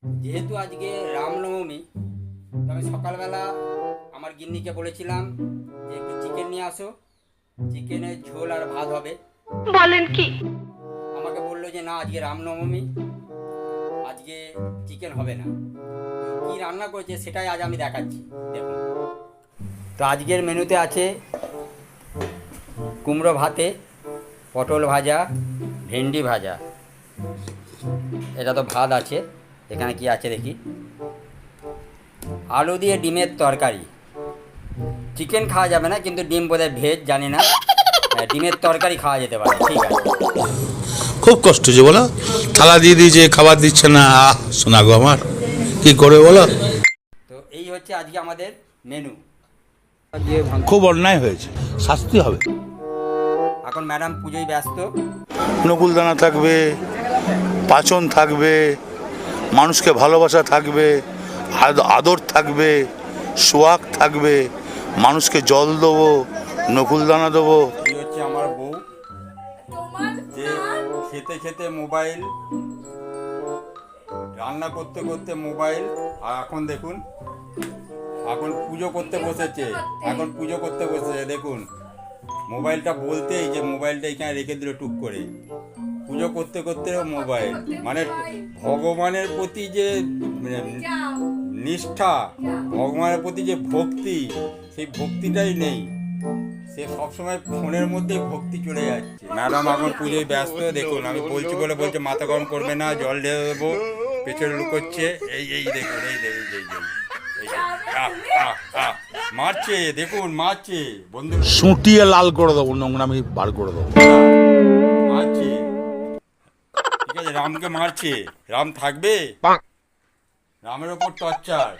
যেহেতু আজকে রামনবমী, তো আমি সকালবেলা আমার গিন্নিকে বলেছিলাম যে একটু চিকেন নিয়ে আসো, চিকেনের ঝোল আর ভাত হবে। বলেন কি? আমাকে বললো যে না, আজকে রামনবমী, আজকে চিকেন হবে না। তো কী রান্না করেছে সেটাই আজ আমি দেখাচ্ছি, দেখুন। তো আজকের মেনুতে আছে কুমড়ো ভাতে, পটল ভাজা, ভেন্ডি ভাজা। এটা তো ভাত আছে, এখানে কি আছে দেখি। আলু দিয়ে ডিমের তরকারি। চিকেন খাওয়া যাবে না, কিন্তু ডিম বোধহয় ভেজ, জানি না। ডিমের তরকারি খাওয়া যেতে পারে, ঠিক আছে। খুব কষ্ট যে বলো, থালা দিয়ে দিয়েছে, খাবার দিচ্ছে না। শোনা গো আমার, কি করে বলো। তো এই হচ্ছে আজকে আমাদের মেনু। খুব অন্যায় হয়েছে, শাস্তি হবে। এখন ম্যাডাম পুজোয় ব্যস্ত। নকুলদানা থাকবে, পাচন থাকবে, মানুষকে ভালোবাসা থাকবে, আদর থাকবে, সোয়াগ থাকবে, মানুষকে জল দেবো, নকুলদানা দেবো। এই হচ্ছে আমার বউ, যে খেতে খেতে মোবাইল, রান্না করতে করতে মোবাইল। আর এখন দেখুন, এখন পুজো করতে বসেছে, দেখুন। মোবাইলটা বলতেই যে মোবাইলটা এখানে রেখে দিল টুক করে। পুজো করতে করতে মোবাইল, মানে ভগবানের প্রতি যে নিষ্ঠা, ভগবানের প্রতি যে ভক্তি, সেই ভক্তিটাই নেই। সে সবসময় ফোনের মধ্যেই ভক্তি চলে যাচ্ছে। ম্যাডাম এখন পুজোয় ব্যস্ত, দেখুন। আমি বলছি বলে বলছে মাথা গরম করবে না, জল ঢেলে দেবো, পেছনে লুকোচ্ছে। এই দেখুন, মারছে, দেখুন মারছে বন্ধু, সুটিয়ে লাল করে দেবো, নোংরামি বার করে দেবো। মারছে, ঠিক আছে। রামকে মারছে, রাম থাকবে, রামের ওপর টর্চার।